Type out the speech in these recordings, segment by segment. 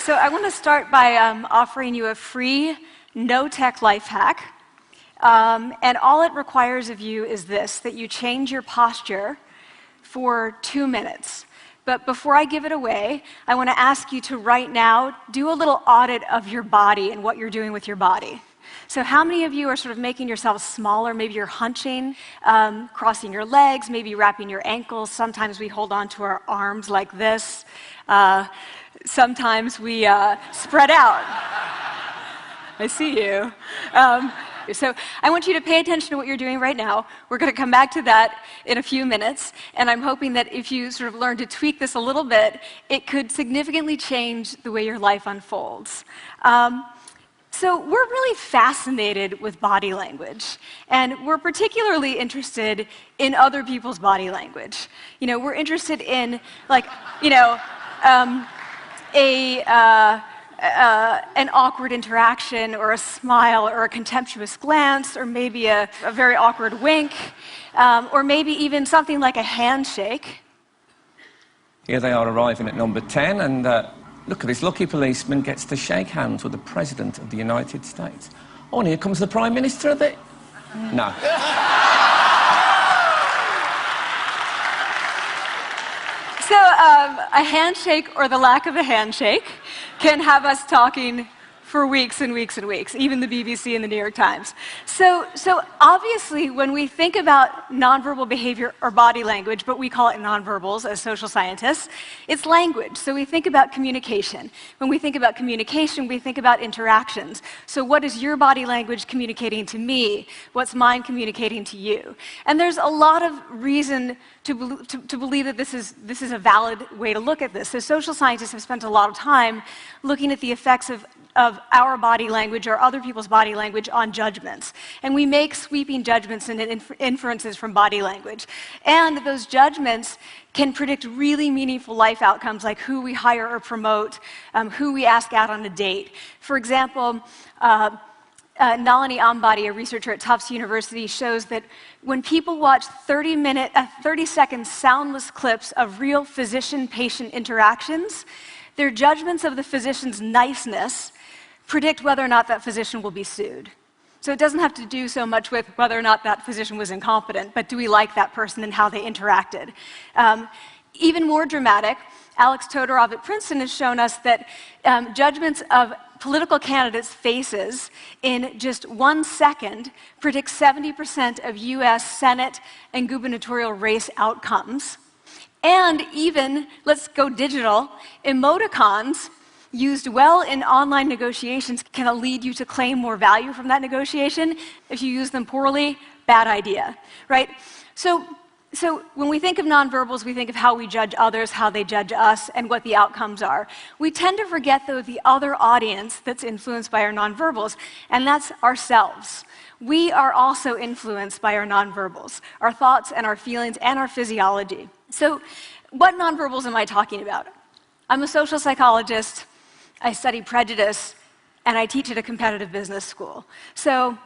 So I want to start by offering you a free, no-tech life hack. And all it requires of you is this, that you change your posture for 2 minutes. But before I give it away, I want to ask you to right now do a little audit of your body and what you're doing with your body. So how many of you are sort of making yourselves smaller? Maybe you're hunching, crossing your legs, maybe wrapping your ankles. Sometimes we hold on to our arms like this. Sometimes we spread out. I see you. So I want you to pay attention to what you're doing right now. We're going to come back to that in a few minutes, and I'm hoping that if you sort of learn to tweak this a little bit, it could significantly change the way your life unfolds. So we're really fascinated with body language, and we're particularly interested in other people's body language. You know, we're interested in, like, you know, an awkward interaction, or a smile, or a contemptuous glance, or maybe a very awkward wink, or maybe even something like a handshake. Here they are arriving at number 10, and look at this lucky policeman gets to shake hands with the President of the United States. Oh, and here comes the Prime Minister of the... No. So a handshake, or the lack of a handshake, can have us talking for weeks and weeks and weeks, even the BBC and the New York Times. So obviously, when we think about nonverbal behavior or body language, but we call it nonverbals as social scientists, it's language. So we think about communication. When we think about communication, we think about interactions. So what is your body language communicating to me? What's mine communicating to you? And there's a lot of reason to believe that this is a valid way to look at this. So social scientists have spent a lot of time looking at the effects of our body language or other people's body language on judgments. And we make sweeping judgments and inferences from body language. And those judgments can predict really meaningful life outcomes, like who we hire or promote, who we ask out on a date. For example, Nalini Ambady, a researcher at Tufts University, shows that when people watch 30-second soundless clips of real physician-patient interactions, their judgments of the physician's niceness predict whether or not that physician will be sued. So it doesn't have to do so much with whether or not that physician was incompetent, but do we like that person and how they interacted? Even more dramatic, Alex Todorov at Princeton has shown us that judgments of political candidates' faces in just 1 second predict 70% of US Senate and gubernatorial race outcomes. And even, let's go digital, emoticons used well in online negotiations can lead you to claim more value from that negotiation. If you use them poorly, bad idea, right? So when we think of nonverbals, we think of how we judge others, how they judge us, and what the outcomes are. We tend to forget, though, the other audience that's influenced by our nonverbals, and that's ourselves. We are also influenced by our nonverbals, our thoughts and our feelings and our physiology. So what nonverbals am I talking about? I'm a social psychologist, I study prejudice, and I teach at a competitive business school. So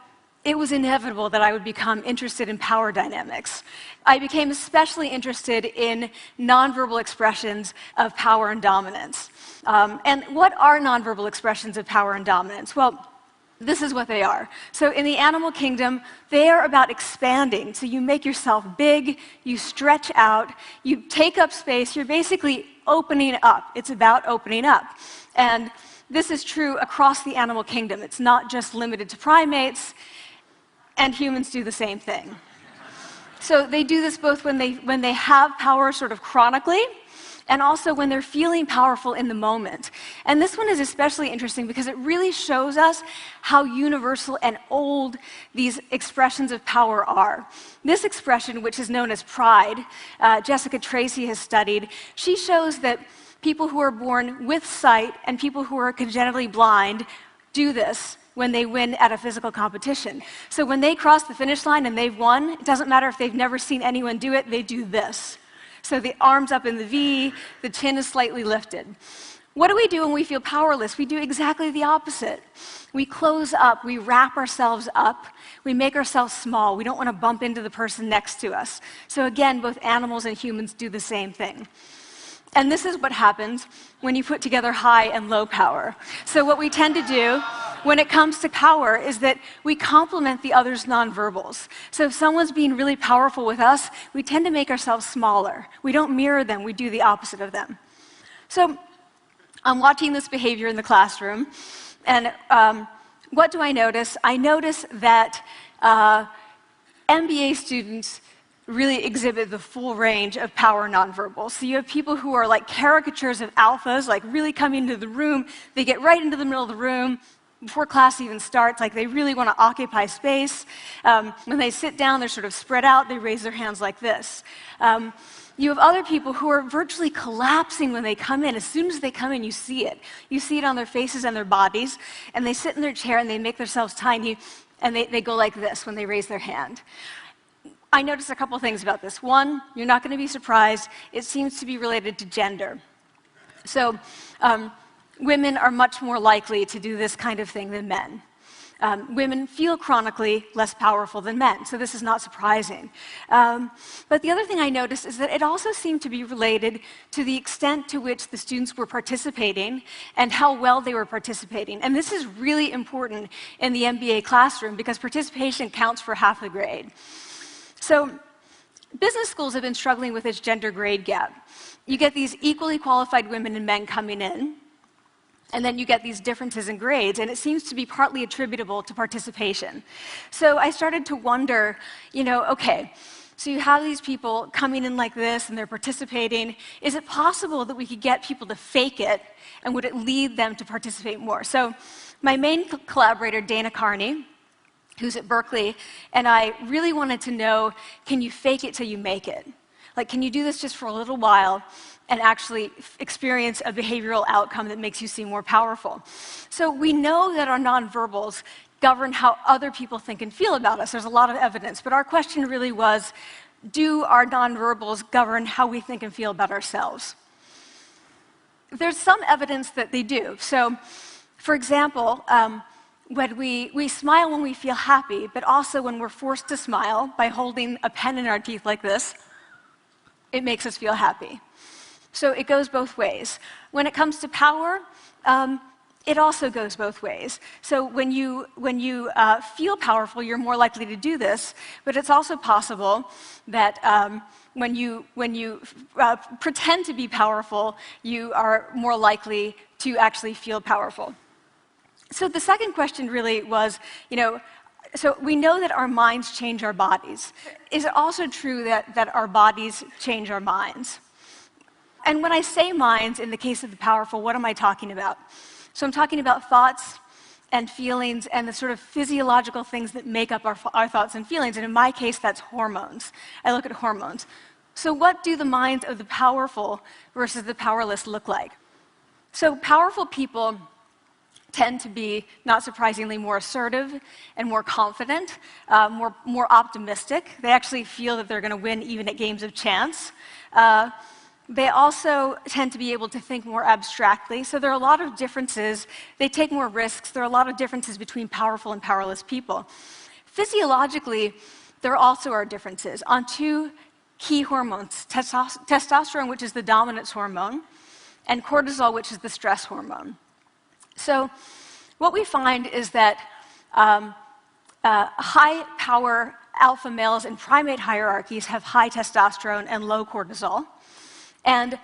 it was inevitable that I would become interested in power dynamics. I became especially interested in nonverbal expressions of power and dominance. And what are nonverbal expressions of power and dominance? Well, this is what they are. So in the animal kingdom, they are about expanding. So you make yourself big, you stretch out, you take up space, you're basically opening up. It's about opening up. And this is true across the animal kingdom. It's not just limited to primates, and humans do the same thing. So they do this both when they have power sort of chronically, and also when they're feeling powerful in the moment. And this one is especially interesting because it really shows us how universal and old these expressions of power are. This expression, which is known as pride, Jessica Tracy has studied, she shows that people who are born with sight and people who are congenitally blind do this when they win at a physical competition. So when they cross the finish line and they've won, it doesn't matter if they've never seen anyone do it, they do this. So the arms up in the V, the chin is slightly lifted. What do we do when we feel powerless? We do exactly the opposite. We close up, we wrap ourselves up, we make ourselves small. We don't want to bump into the person next to us. So again, both animals and humans do the same thing. And this is what happens when you put together high and low power. So what we tend to do when it comes to power is that we complement the other's nonverbals. So if someone's being really powerful with us, we tend to make ourselves smaller. We don't mirror them, we do the opposite of them. So I'm watching this behavior in the classroom, and what do I notice? I notice that MBA students really exhibit the full range of power nonverbals. So you have people who are like caricatures of alphas, like really coming into the room. They get right into the middle of the room before class even starts, like they really want to occupy space. When they sit down, they're sort of spread out. They raise their hands like this. You have other people who are virtually collapsing when they come in. As soon as they come in, you see it. You see it on their faces and their bodies, and they sit in their chair and they make themselves tiny, and they go like this when they raise their hand. I noticed a couple things about this. One, you're not going to be surprised. It seems to be related to gender. So women are much more likely to do this kind of thing than men. Women feel chronically less powerful than men, so this is not surprising. But the other thing I noticed is that it also seemed to be related to the extent to which the students were participating and how well they were participating. And this is really important in the MBA classroom because participation counts for half the grade. So business schools have been struggling with this gender grade gap. You get these equally qualified women and men coming in, and then you get these differences in grades, and it seems to be partly attributable to participation. So I started to wonder, okay, so you have these people coming in like this, and they're participating. Is it possible that we could get people to fake it, and would it lead them to participate more? So my main collaborator, Dana Carney, who's at Berkeley, and I really wanted to know, can you fake it till you make it? Like, can you do this just for a little while and actually experience a behavioral outcome that makes you seem more powerful? So we know that our nonverbals govern how other people think and feel about us. There's a lot of evidence, but our question really was, do our nonverbals govern how we think and feel about ourselves? There's some evidence that they do. So, for example, when we smile when we feel happy, but also when we're forced to smile by holding a pen in our teeth like this, it makes us feel happy. So it goes both ways. When it comes to power, it also goes both ways. So when you feel powerful, you're more likely to do this, but it's also possible that when you pretend to be powerful, you are more likely to actually feel powerful. So the second question really was, so we know that our minds change our bodies. Is it also true that our bodies change our minds? And when I say minds, in the case of the powerful, what am I talking about? So I'm talking about thoughts and feelings and the sort of physiological things that make up our thoughts and feelings. And in my case, that's hormones. I look at hormones. So what do the minds of the powerful versus the powerless look like? So powerful people tend to be, not surprisingly, more assertive and more confident, more optimistic. They actually feel that they're going to win even at games of chance. They also tend to be able to think more abstractly. So there are a lot of differences. They take more risks. There are a lot of differences between powerful and powerless people. Physiologically, there also are differences on two key hormones, testosterone, which is the dominance hormone, and cortisol, which is the stress hormone. So what we find is that high-power alpha males in primate hierarchies have high testosterone and low cortisol. And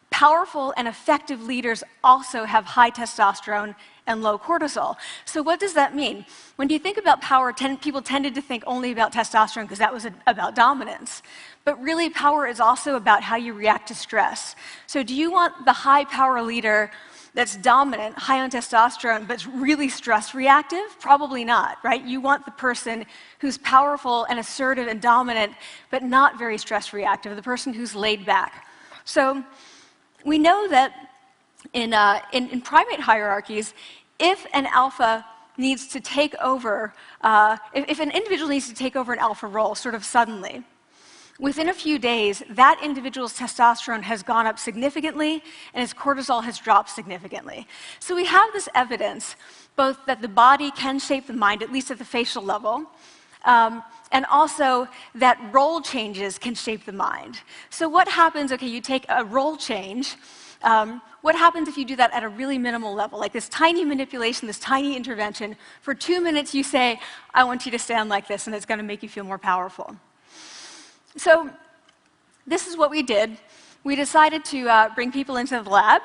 powerful and effective leaders also have high testosterone and low cortisol. So what does that mean? When you think about power, people tended to think only about testosterone because that was about dominance. But really, power is also about how you react to stress. So do you want the high-power leader that's dominant, high on testosterone, but really stress reactive? Probably not, right? You want the person who's powerful and assertive and dominant, but not very stress reactive, the person who's laid back. So we know that in primate hierarchies, if an alpha needs to take over, if an individual needs to take over an alpha role sort of suddenly, within a few days, that individual's testosterone has gone up significantly and his cortisol has dropped significantly. So we have this evidence, both that the body can shape the mind, at least at the facial level, and also that role changes can shape the mind. So what happens, okay, you take a role change, what happens if you do that at a really minimal level, like this tiny manipulation, this tiny intervention? For 2 minutes you say, I want you to stand like this, and it's going to make you feel more powerful. So this is what we did. We decided to bring people into the lab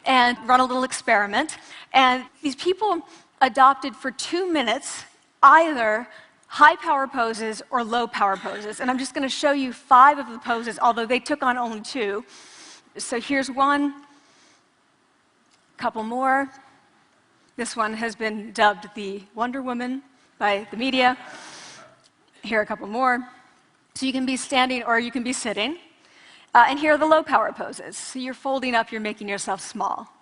and run a little experiment. And these people adopted for 2 minutes either high power poses or low power poses. And I'm just going to show you 5 of the poses, although they took on only 2. So here's one, a couple more. This one has been dubbed the Wonder Woman by the media. Here are a couple more. So you can be standing or you can be sitting. And here are the low power poses. So you're folding up, you're making yourself small.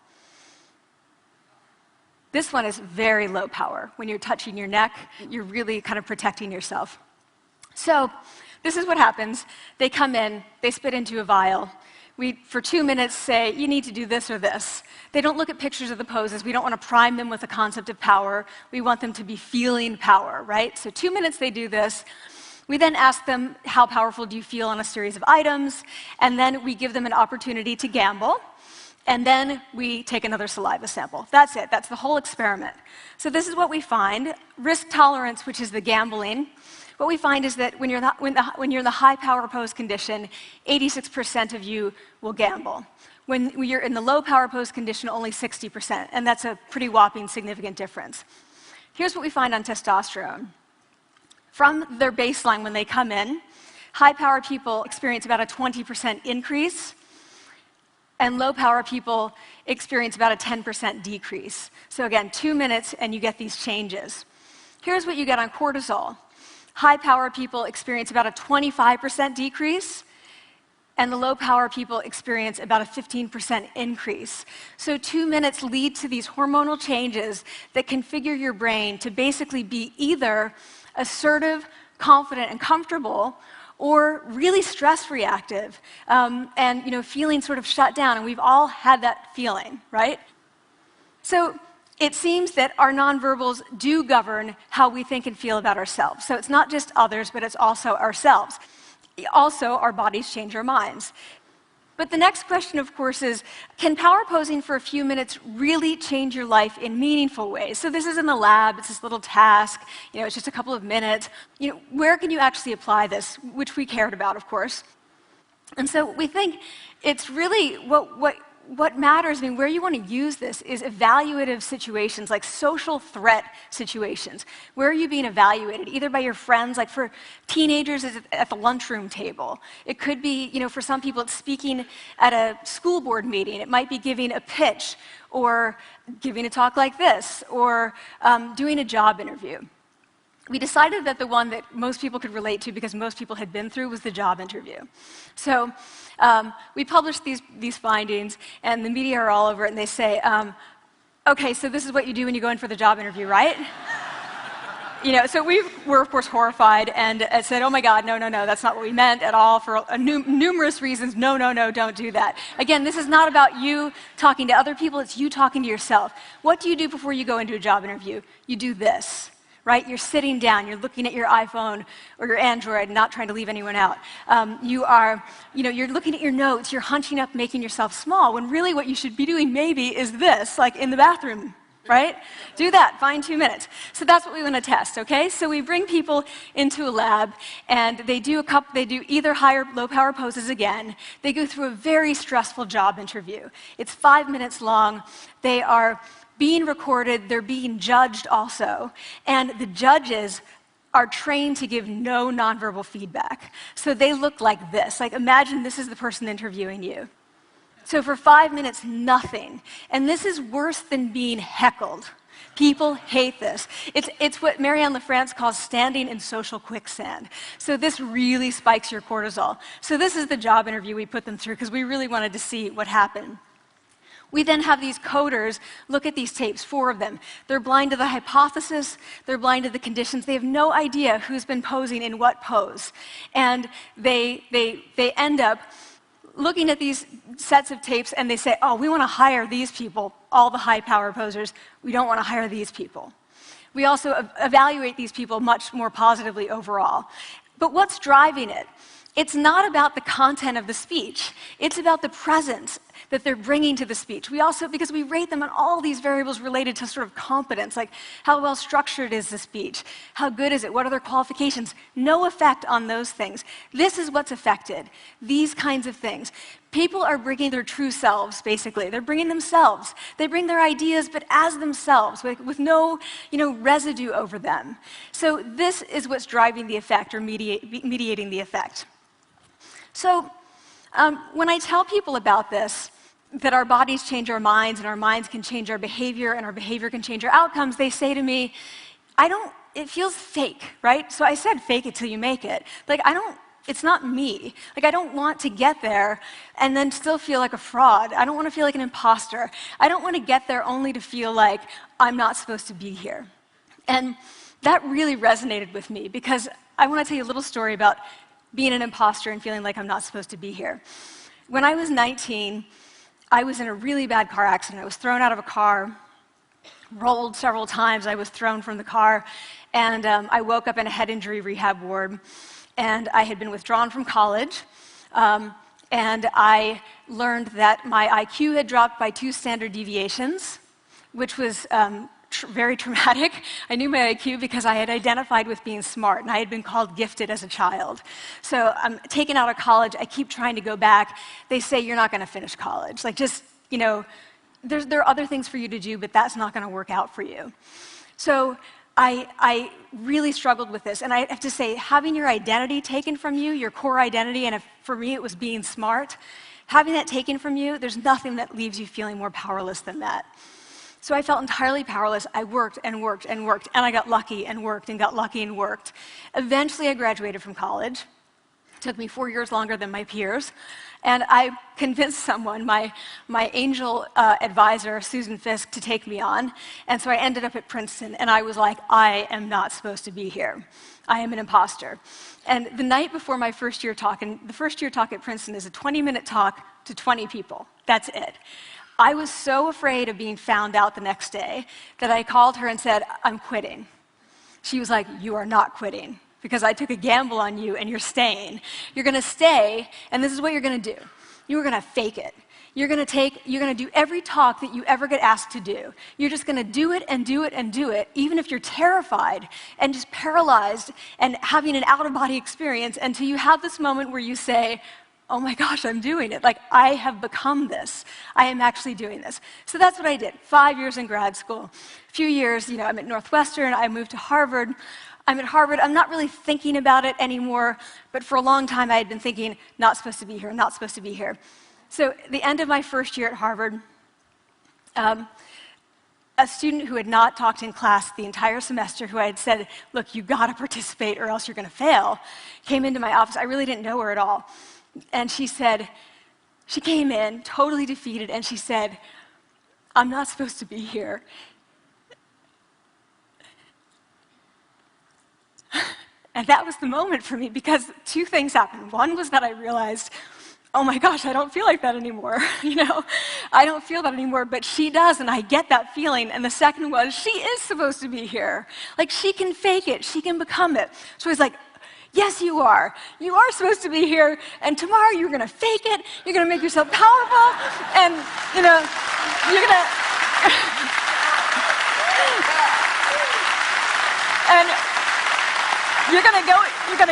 This one is very low power. When you're touching your neck, you're really kind of protecting yourself. So this is what happens. They come in, they spit into a vial. We, for 2 minutes, say, you need to do this or this. They don't look at pictures of the poses. We don't want to prime them with the concept of power. We want them to be feeling power, right? So 2 minutes they do this. We then ask them, how powerful do you feel on a series of items? And then we give them an opportunity to gamble. And then we take another saliva sample. That's it. That's the whole experiment. So this is what we find. Risk tolerance, which is the gambling. What we find is that when you're in the high power pose condition, 86% of you will gamble. When you're in the low power pose condition, only 60%. And that's a pretty whopping significant difference. Here's what we find on testosterone. From their baseline when they come in, high-power people experience about a 20% increase, and low-power people experience about a 10% decrease. So again, 2 minutes and you get these changes. Here's what you get on cortisol. High-power people experience about a 25% decrease, and the low-power people experience about a 15% increase. So 2 minutes lead to these hormonal changes that configure your brain to basically be either assertive, confident, and comfortable, or really stress-reactive, and feeling sort of shut down. And we've all had that feeling, right? So it seems that our nonverbals do govern how we think and feel about ourselves. So it's not just others, but it's also ourselves. Also, our bodies change our minds. But the next question, of course, is, can power posing for a few minutes really change your life in meaningful ways? So this is in the lab, it's this little task, it's just a couple of minutes. Where can you actually apply this, which we cared about, of course. And so we think it's really what matters, where you want to use this is evaluative situations, like social threat situations. Where are you being evaluated? Either by your friends, like for teenagers, it's at the lunchroom table. It could be, for some people, it's speaking at a school board meeting. It might be giving a pitch, or giving a talk like this, or doing a job interview. We decided that the one that most people could relate to, because most people had been through, was the job interview. So we published these findings, and the media are all over it, and they say, okay, so this is what you do when you go in for the job interview, right? So we were, of course, horrified, and said, oh my God, no, that's not what we meant at all, for numerous reasons. No, don't do that. Again, this is not about you talking to other people, it's you talking to yourself. What do you do before you go into a job interview? You do this. Right? You're sitting down, you're looking at your iPhone or your Android, not trying to leave anyone out. You're looking at your notes, you're hunching up, making yourself small, when really what you should be doing maybe is this, like in the bathroom, right? Do that, find 2 minutes. So that's what we want to test, okay? So we bring people into a lab, and they do either high or low power poses again. They go through a very stressful job interview. It's 5 minutes long. They are being recorded, they're being judged also, and the judges are trained to give no nonverbal feedback. So they look like this. Like, imagine this is the person interviewing you. So for 5 minutes, nothing. And this is worse than being heckled. People hate this. It's what Marianne LaFrance calls standing in social quicksand. So this really spikes your cortisol. So this is the job interview we put them through, because we really wanted to see what happened. We then have these coders look at these tapes, 4 of them. They're blind to the hypothesis, they're blind to the conditions. They have no idea who's been posing in what pose. And they end up looking at these sets of tapes, and they say, oh, we want to hire these people, all the high-power posers. We don't want to hire these people. We also evaluate these people much more positively overall. But what's driving it? It's not about the content of the speech. It's about the presence that they're bringing to the speech. We also, because we rate them on all these variables related to sort of competence, like how well structured is the speech? How good is it? What are their qualifications? No effect on those things. This is what's affected, these kinds of things. People are bringing their true selves, basically. They're bringing themselves. They bring their ideas, but as themselves, with no residue over them. So this is what's driving the effect, or mediating the effect. So when I tell people about this, that our bodies change our minds, and our minds can change our behavior, and our behavior can change our outcomes, they say to me, it feels fake, right? So I said, fake it till you make it. Like, it's not me. Like, I don't want to get there and then still feel like a fraud. I don't want to feel like an imposter. I don't want to get there only to feel like I'm not supposed to be here. And that really resonated with me, because I want to tell you a little story about being an imposter and feeling like I'm not supposed to be here. When I was 19, I was in a really bad car accident. I was thrown out of a car, rolled several times. I was thrown from the car, and I woke up in a head injury rehab ward. And I had been withdrawn from college, and I learned that my IQ had dropped by 2 standard deviations, which was very traumatic. I knew my IQ because I had identified with being smart, and I had been called gifted as a child. So I'm taken out of college. I keep trying to go back. They say, you're not going to finish college. Like, just, there are other things for you to do, but that's not going to work out for you. So I really struggled with this. And I have to say, having your identity taken from you, your core identity, and for me it was being smart, having that taken from you, there's nothing that leaves you feeling more powerless than that. So I felt entirely powerless. I worked and worked and worked, and I got lucky and worked and got lucky and worked. Eventually, I graduated from college. It took me 4 years longer than my peers. And I convinced someone, my angel advisor, Susan Fisk, to take me on. And so I ended up at Princeton, and I was like, I am not supposed to be here. I am an imposter. And the night before my first year talk, and the first year talk at Princeton is a 20-minute talk to 20 people. That's it. I was so afraid of being found out the next day that I called her and said, I'm quitting. She was like, you are not quitting, because I took a gamble on you and you're staying. You're going to stay, and this is what you're going to do. You're going to fake it. You're going to do every talk that you ever get asked to do. You're just going to do it and do it and do it, even if you're terrified and just paralyzed and having an out-of-body experience, until you have this moment where you say, oh my gosh, I'm doing it. Like, I have become this. I am actually doing this. So that's what I did. 5 years in grad school. A few years, I'm at Northwestern. I moved to Harvard. I'm at Harvard. I'm not really thinking about it anymore, but for a long time I had been thinking, not supposed to be here, not supposed to be here. So at the end of my first year at Harvard, a student who had not talked in class the entire semester, who I had said, look, you got to participate or else you're going to fail, came into my office. I really didn't know her at all. And she came in totally defeated, and she said, I'm not supposed to be here. And that was the moment for me, because 2 things happened. One was that I realized, oh my gosh, I don't feel like that anymore. I don't feel that anymore, but she does, and I get that feeling. And the second was, she is supposed to be here. Like, she can fake it, she can become it. So I was like, yes, you are. You are supposed to be here, and tomorrow you're going to fake it, you're going to make yourself powerful, and, you're going to... and you're going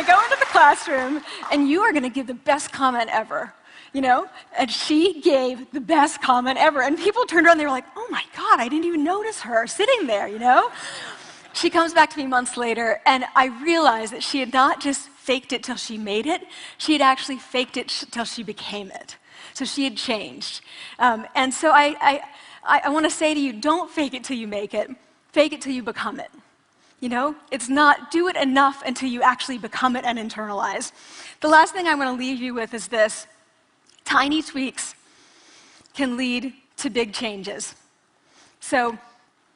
to go into the classroom, and you are going to give the best comment ever, And she gave the best comment ever, and people turned around, and they were like, oh my God, I didn't even notice her sitting there, She comes back to me months later, and I realized that she had not just faked it till she made it, she had actually faked it till she became it. So she had changed. And so I want to say to you, don't fake it till you make it, fake it till you become it. It's not do it enough until you actually become it and internalize. The last thing I want to leave you with is this. Tiny tweaks can lead to big changes. So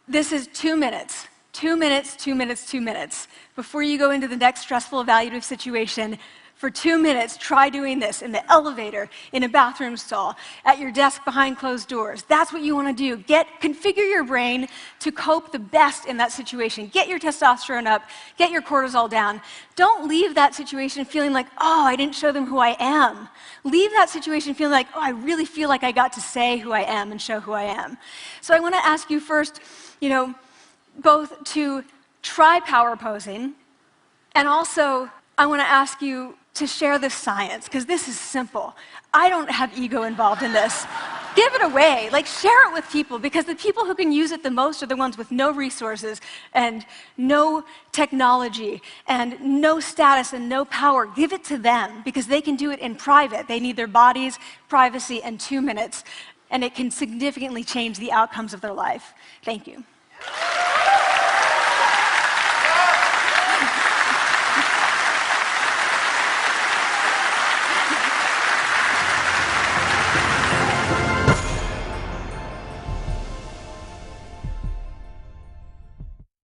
this is 2 minutes. 2 minutes, 2 minutes, 2 minutes. Before you go into the next stressful evaluative situation, For 2 minutes, try doing this in the elevator, in a bathroom stall, at your desk behind closed doors. That's what you want to do. Configure your brain to cope the best in that situation. Get your testosterone up, get your cortisol down. Don't leave that situation feeling like, oh, I didn't show them who I am. Leave that situation feeling like, oh, I really feel like I got to say who I am and show who I am. So I want to ask you first, both to try power posing, and also I want to ask you to share the science, because this is simple. I don't have ego involved in this. Give it away, share it with people, because the people who can use it the most are the ones with no resources and no technology and no status and no power. Give it to them, because they can do it in private. They need their bodies, privacy, and 2 minutes, and it can significantly change the outcomes of their life. Thank you.